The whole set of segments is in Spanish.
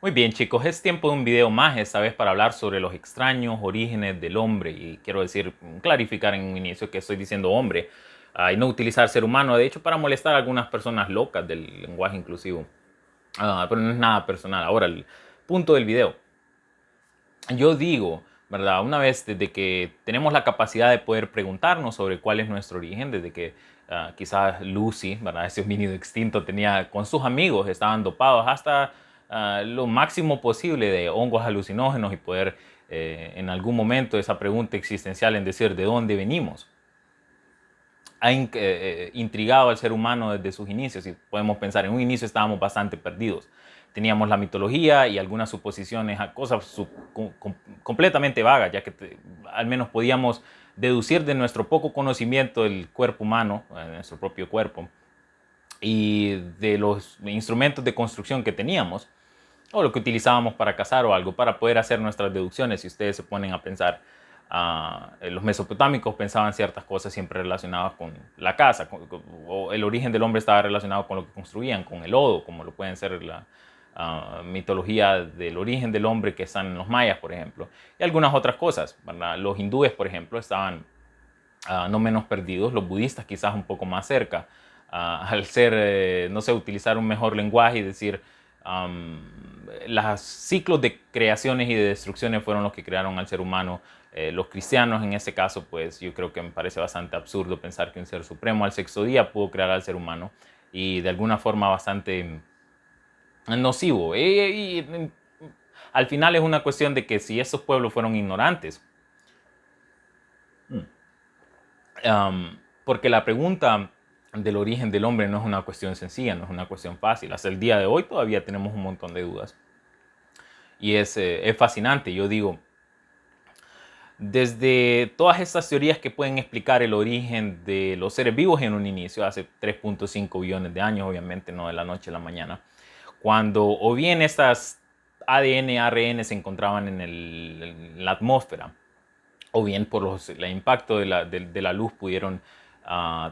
Muy bien, chicos, es tiempo de un video más, esta vez para hablar sobre los extraños orígenes del hombre. Y quiero decir, clarificar en un inicio que estoy diciendo hombre y no utilizar ser humano, de hecho, para molestar a algunas personas locas del lenguaje inclusivo. Pero no es nada personal. Ahora, el punto del video. Yo digo, ¿verdad? Una vez desde que tenemos la capacidad de poder preguntarnos sobre cuál es nuestro origen, desde que quizás Lucy, ¿verdad? Ese homínido extinto tenía con sus amigos, estaban dopados hasta lo máximo posible de hongos alucinógenos y poder en algún momento esa pregunta existencial en decir de dónde venimos ha intrigado al ser humano desde sus inicios. Y podemos pensar, en un inicio estábamos bastante perdidos. Teníamos la mitología y algunas suposiciones a cosas completamente vagas, ya que al menos podíamos deducir de nuestro poco conocimiento del cuerpo humano, de nuestro propio cuerpo, y de los instrumentos de construcción que teníamos, o lo que utilizábamos para cazar o algo, para poder hacer nuestras deducciones. Si ustedes se ponen a pensar, los mesopotámicos pensaban ciertas cosas siempre relacionadas con la casa, o el origen del hombre estaba relacionado con lo que construían, con el lodo, como lo pueden ser la mitología del origen del hombre que están en los mayas, por ejemplo, y algunas otras cosas, ¿verdad? Los hindúes, por ejemplo, estaban no menos perdidos, los budistas quizás un poco más cerca, al ser, no sé, utilizar un mejor lenguaje y decir, los ciclos de creaciones y de destrucciones fueron los que crearon al ser humano. Los cristianos en este caso, pues yo creo que me parece bastante absurdo pensar que un ser supremo al sexto día pudo crear al ser humano y de alguna forma bastante nocivo. Y al final es una cuestión de que si esos pueblos fueron ignorantes, porque la pregunta del origen del hombre no es una cuestión sencilla, no es una cuestión fácil. Hasta el día de hoy todavía tenemos un montón de dudas. Y es fascinante, yo digo, desde todas estas teorías que pueden explicar el origen de los seres vivos en un inicio, hace 3.5 billones de años, obviamente no de la noche a la mañana, cuando o bien estas ADN, ARN se encontraban en la atmósfera, o bien por el impacto de la luz pudieron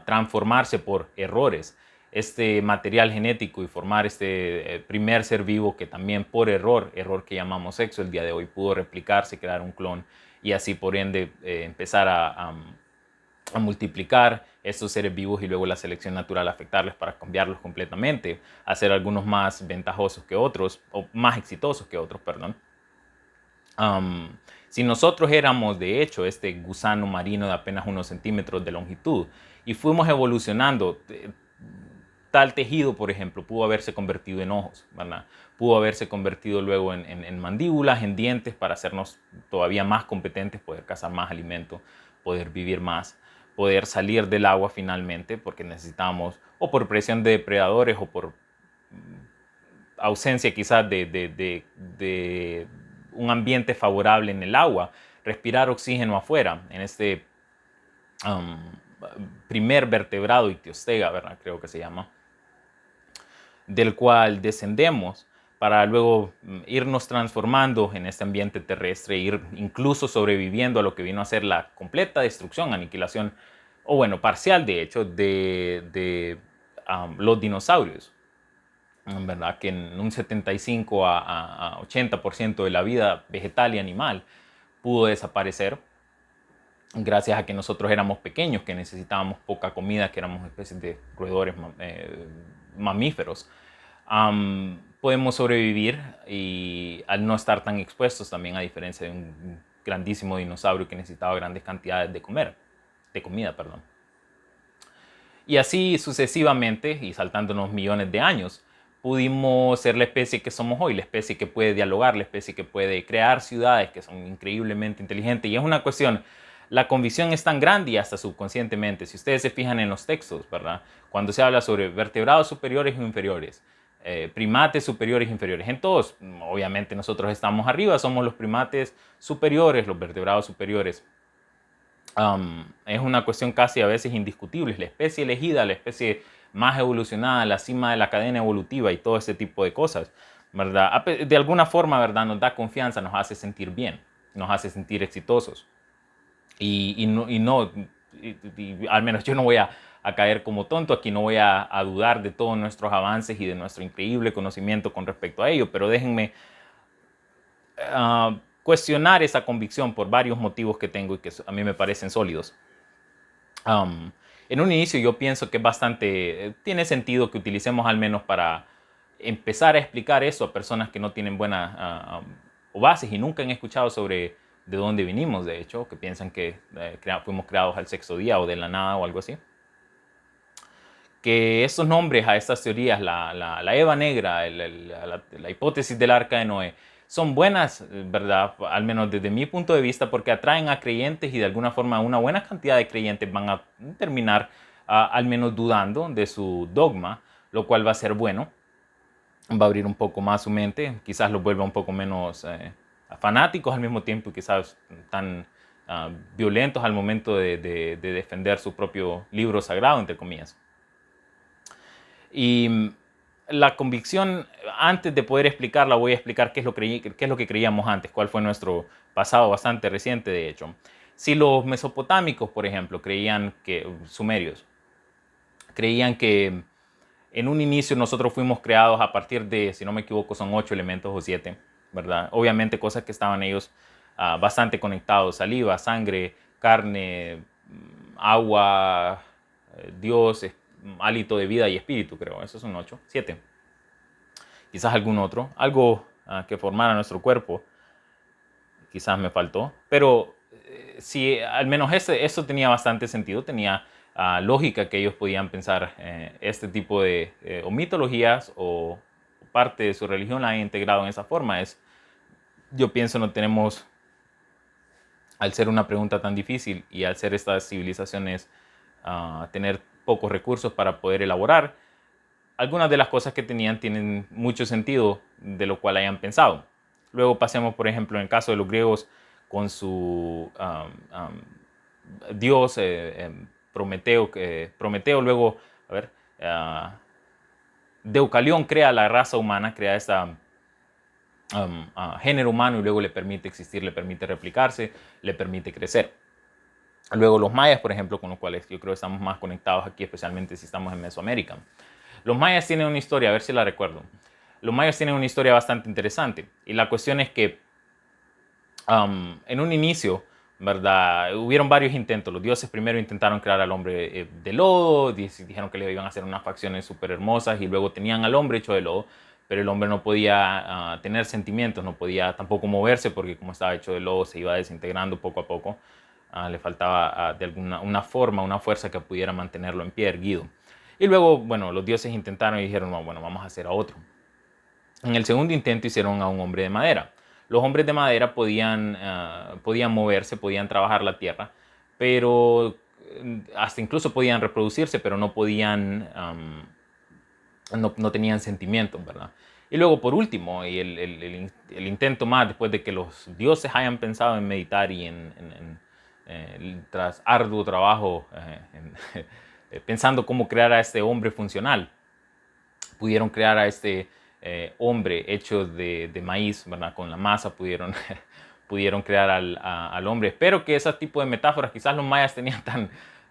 transformarse por errores este material genético y formar este primer ser vivo que también por error que llamamos sexo el día de hoy, pudo replicarse, crear un clon y así por ende empezar a multiplicar estos seres vivos y luego la selección natural afectarles para cambiarlos completamente, hacer algunos más ventajosos que otros o más exitosos que otros, perdón. Si nosotros éramos, de hecho, este gusano marino de apenas unos centímetros de longitud y fuimos evolucionando, tal tejido, por ejemplo, pudo haberse convertido en ojos, ¿verdad? Pudo haberse convertido luego en mandíbulas, en dientes, para hacernos todavía más competentes, poder cazar más alimento, poder vivir más, poder salir del agua finalmente, porque necesitábamos, o por presión de depredadores, o por ausencia quizás de un ambiente favorable en el agua, respirar oxígeno afuera, en este um, primer vertebrado ictiostega, ¿verdad? Creo que se llama, del cual descendemos para luego irnos transformando en este ambiente terrestre, ir incluso sobreviviendo a lo que vino a ser la completa destrucción, aniquilación, o bueno, parcial de hecho, de los dinosaurios. ¿Verdad? Que en un 75 a 80% de la vida vegetal y animal pudo desaparecer gracias a que nosotros éramos pequeños, que necesitábamos poca comida, que éramos especies de roedores mamíferos. Podemos sobrevivir y al no estar tan expuestos también, a diferencia de un grandísimo dinosaurio que necesitaba grandes cantidades de comida, perdón. Y así sucesivamente, y saltándonos millones de años, pudimos ser la especie que somos hoy, la especie que puede dialogar, la especie que puede crear ciudades que son increíblemente inteligentes. Y es una cuestión, la convicción es tan grande y hasta subconscientemente, si ustedes se fijan en los textos, ¿verdad? Cuando se habla sobre vertebrados superiores o inferiores, primates superiores e inferiores, en todos, obviamente nosotros estamos arriba, somos los primates superiores, los vertebrados superiores. Es una cuestión casi a veces indiscutible. Es la especie elegida, la especie más evolucionada, la cima de la cadena evolutiva y todo ese tipo de cosas, ¿verdad? De alguna forma, ¿verdad? Nos da confianza, nos hace sentir bien, nos hace sentir exitosos. Al menos yo no voy a caer como tonto, aquí no voy a dudar de todos nuestros avances y de nuestro increíble conocimiento con respecto a ello, pero déjenme cuestionar esa convicción por varios motivos que tengo y que a mí me parecen sólidos. Um, en un inicio yo pienso que tiene sentido que utilicemos al menos para empezar a explicar eso a personas que no tienen buenas bases y nunca han escuchado sobre de dónde vinimos, de hecho, que piensan que fuimos creados al sexto día o de la nada o algo así. Que estos nombres a estas teorías, la Eva negra, la hipótesis del arca de Noé, son buenas, ¿verdad? Al menos desde mi punto de vista, porque atraen a creyentes y de alguna forma una buena cantidad de creyentes van a terminar al menos dudando de su dogma, lo cual va a ser bueno. Va a abrir un poco más su mente, quizás los vuelva un poco menos fanáticos al mismo tiempo, quizás tan violentos al momento de defender su propio libro sagrado, entre comillas. Y la convicción, antes de poder explicarla, voy a explicar qué es lo que creíamos antes, cuál fue nuestro pasado bastante reciente, de hecho. Si los mesopotámicos, por ejemplo, sumerios, creían que en un inicio nosotros fuimos creados a partir de, si no me equivoco, son 8 elementos o 7, ¿verdad? Obviamente cosas que estaban ellos bastante conectados: saliva, sangre, carne, agua, Dios, hálito de vida y espíritu, creo. Esos son 8, 7. Quizás algún otro, algo que formara nuestro cuerpo, quizás me faltó, pero sí, al menos eso tenía bastante sentido, tenía lógica que ellos podían pensar este tipo de o mitologías o parte de su religión la han integrado en esa forma. Yo pienso no tenemos, al ser una pregunta tan difícil y al ser estas civilizaciones tener pocos recursos para poder elaborar, algunas de las cosas que tenían tienen mucho sentido de lo cual hayan pensado. Luego pasemos, por ejemplo, en el caso de los griegos con su dios Prometeo. Prometeo luego, a ver, Deucalión crea la raza humana, crea esta género humano y luego le permite existir, le permite replicarse, le permite crecer. Luego los mayas, por ejemplo, con los cuales yo creo que estamos más conectados aquí, especialmente si estamos en Mesoamérica. Los mayas tienen una historia, a ver si la recuerdo. Los mayas tienen una historia bastante interesante. Y la cuestión es que en un inicio, ¿verdad? Hubieron varios intentos. Los dioses primero intentaron crear al hombre de lodo, dijeron que le iban a hacer unas facciones súper hermosas y luego tenían al hombre hecho de lodo, pero el hombre no podía tener sentimientos, no podía tampoco moverse porque como estaba hecho de lodo se iba desintegrando poco a poco. Le faltaba de una forma, una fuerza que pudiera mantenerlo en pie, erguido. Y luego, bueno, los dioses intentaron y dijeron, no, bueno, vamos a hacer a otro. En el segundo intento hicieron a un hombre de madera. Los hombres de madera podían moverse, podían trabajar la tierra, pero hasta incluso podían reproducirse, pero no podían, no tenían sentimientos, ¿verdad? Y luego, por último, y el intento más, después de que los dioses hayan pensado en meditar y tras arduo trabajo, pensando cómo crear a este hombre funcional, pudieron crear a este hombre hecho de maíz, ¿verdad? Con la masa pudieron crear al hombre. Espero que ese tipo de metáforas, quizás los mayas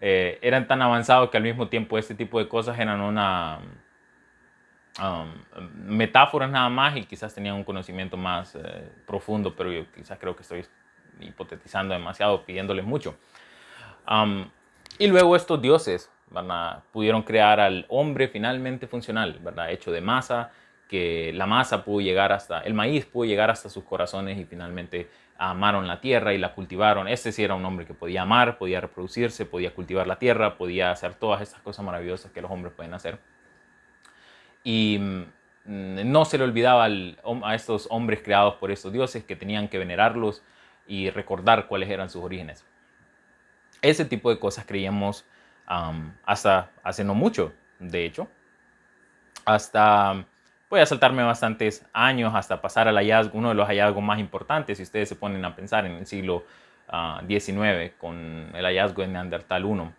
eran tan avanzados que al mismo tiempo este tipo de cosas eran metáforas nada más y quizás tenían un conocimiento más profundo, pero yo quizás creo que estoy hipotetizando demasiado, pidiéndoles mucho. Y luego estos dioses, ¿verdad? Pudieron crear al hombre finalmente funcional, ¿verdad? Hecho de masa, que la masa pudo llegar el maíz pudo llegar hasta sus corazones y finalmente amaron la tierra y la cultivaron. Este sí era un hombre que podía amar, podía reproducirse, podía cultivar la tierra, podía hacer todas estas cosas maravillosas que los hombres pueden hacer. Y no se le olvidaba a estos hombres creados por estos dioses que tenían que venerarlos y recordar cuáles eran sus orígenes. Ese tipo de cosas creíamos hasta hace no mucho, de hecho. Voy a saltarme bastantes años hasta pasar al hallazgo, uno de los hallazgos más importantes, si ustedes se ponen a pensar en el siglo XIX, con el hallazgo de Neandertal 1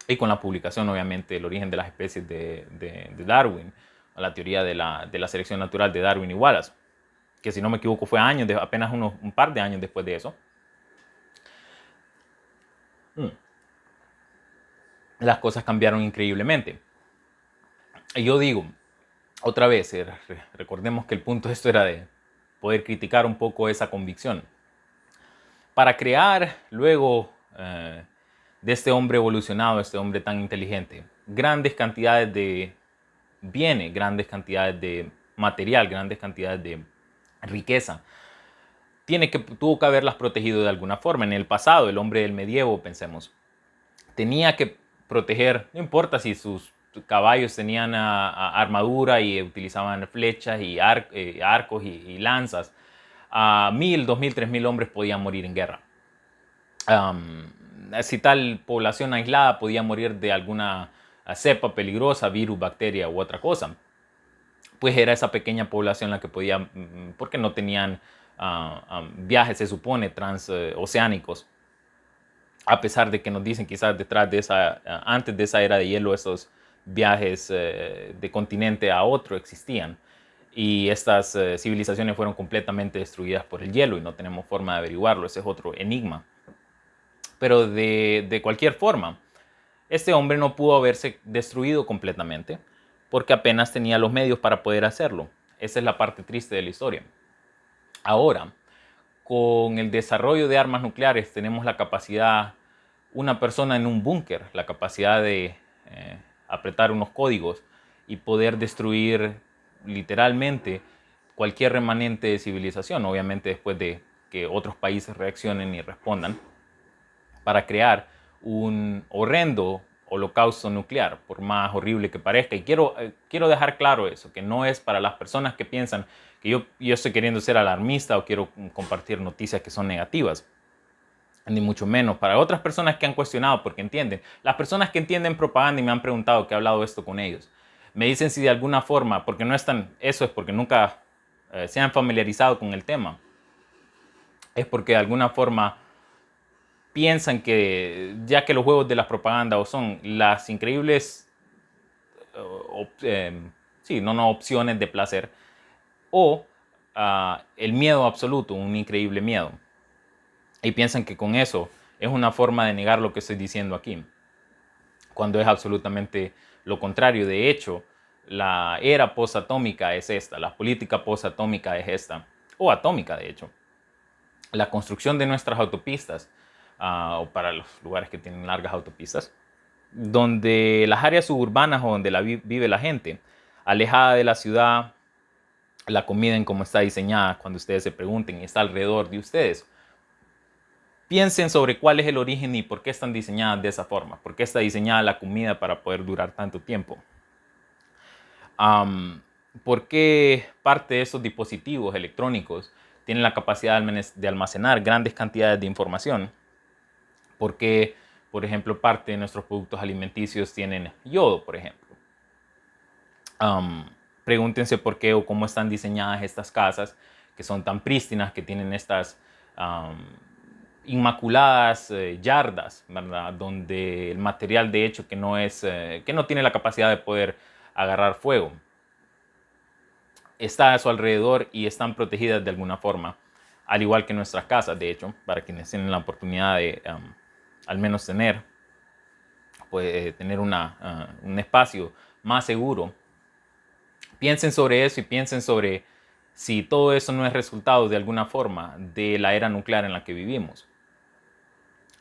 y con la publicación, obviamente, del origen de las especies de Darwin, la teoría de la selección natural de Darwin y Wallace, que si no me equivoco fue apenas un par de años después de eso. Las cosas cambiaron increíblemente. Y yo digo, otra vez, recordemos que el punto de esto era de poder criticar un poco esa convicción. Para crear luego de este hombre evolucionado, este hombre tan inteligente, grandes cantidades de bienes, grandes cantidades de material, grandes cantidades de riqueza, tuvo que haberlas protegido de alguna forma. En el pasado, el hombre del medievo, pensemos, tenía que proteger, no importa si sus caballos tenían armadura y utilizaban flechas y arcos y lanzas, 1000, 2000, 3000 hombres podían morir en guerra. Si tal población aislada podía morir de alguna cepa peligrosa, virus, bacteria u otra cosa, pues era esa pequeña población la que podía, porque no tenían viajes, se supone, transoceánicos. A pesar de que nos dicen quizás antes de esa era de hielo, esos viajes de continente a otro existían. Y estas civilizaciones fueron completamente destruidas por el hielo y no tenemos forma de averiguarlo. Ese es otro enigma. Pero de cualquier forma, este hombre no pudo haberse destruido completamente porque apenas tenía los medios para poder hacerlo. Esa es la parte triste de la historia. Ahora, con el desarrollo de armas nucleares tenemos la capacidad, una persona en un búnker, la capacidad de apretar unos códigos y poder destruir literalmente cualquier remanente de civilización, obviamente después de que otros países reaccionen y respondan, para crear un horrendo holocausto nuclear, por más horrible que parezca. Y quiero dejar claro eso, que no es para las personas que piensan que yo estoy queriendo ser alarmista o quiero compartir noticias que son negativas, ni mucho menos. Para otras personas que han cuestionado porque entienden, las personas que entienden propaganda y me han preguntado, que he hablado esto con ellos, me dicen si de alguna forma, porque no están, eso es porque nunca se han familiarizado con el tema, es porque de alguna forma piensan que ya que los juegos de la propaganda o son las increíbles opciones de placer o el miedo absoluto, un increíble miedo. Y piensan que con eso es una forma de negar lo que estoy diciendo aquí, cuando es absolutamente lo contrario. De hecho, la era posatómica es esta, la política posatómica es esta, o atómica de hecho. La construcción de nuestras autopistas, o para los lugares que tienen largas autopistas, donde las áreas suburbanas o donde vive la gente, alejada de la ciudad, la comida en cómo está diseñada, cuando ustedes se pregunten, está alrededor de ustedes. Piensen sobre cuál es el origen y por qué están diseñadas de esa forma, por qué está diseñada la comida para poder durar tanto tiempo. ¿Por qué parte de esos dispositivos electrónicos tienen la capacidad de almacenar grandes cantidades de información? ¿Por qué, por ejemplo, parte de nuestros productos alimenticios tienen yodo, por ejemplo? Pregúntense por qué o cómo están diseñadas estas casas que son tan prístinas, que tienen estas inmaculadas yardas, ¿verdad? Donde el material de hecho que no tiene la capacidad de poder agarrar fuego está a su alrededor y están protegidas de alguna forma, al igual que nuestras casas, de hecho, para quienes tienen la oportunidad de al menos tener un espacio más seguro. Piensen sobre eso y piensen sobre si todo eso no es resultado de alguna forma de la era nuclear en la que vivimos.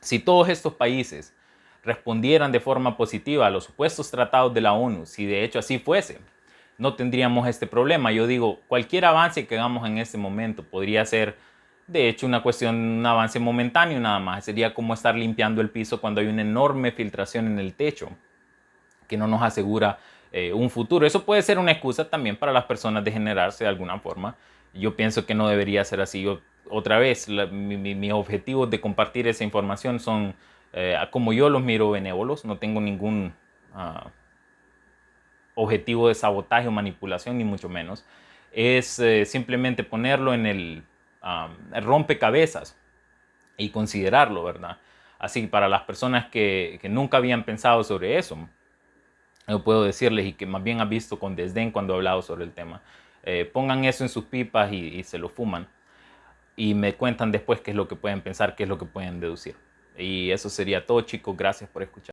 Si todos estos países respondieran de forma positiva a los supuestos tratados de la ONU, si de hecho así fuese, no tendríamos este problema. Yo digo, cualquier avance que hagamos en este momento podría ser, de hecho, un avance momentáneo nada más. Sería como estar limpiando el piso cuando hay una enorme filtración en el techo que no nos asegura un futuro. Eso puede ser una excusa también para las personas de generarse de alguna forma. Yo pienso que no debería ser así. Otra vez, mis objetivos de compartir esa información son, como yo los miro, benévolos. No tengo ningún objetivo de sabotaje o manipulación, ni mucho menos. Es simplemente ponerlo en el rompecabezas y considerarlo, ¿verdad? Así, para las personas que nunca habían pensado sobre eso, yo puedo decirles, y que más bien han visto con desdén cuando he hablado sobre el tema, pongan eso en sus pipas y se lo fuman. Y me cuentan después qué es lo que pueden pensar, qué es lo que pueden deducir. Y eso sería todo, chicos. Gracias por escuchar.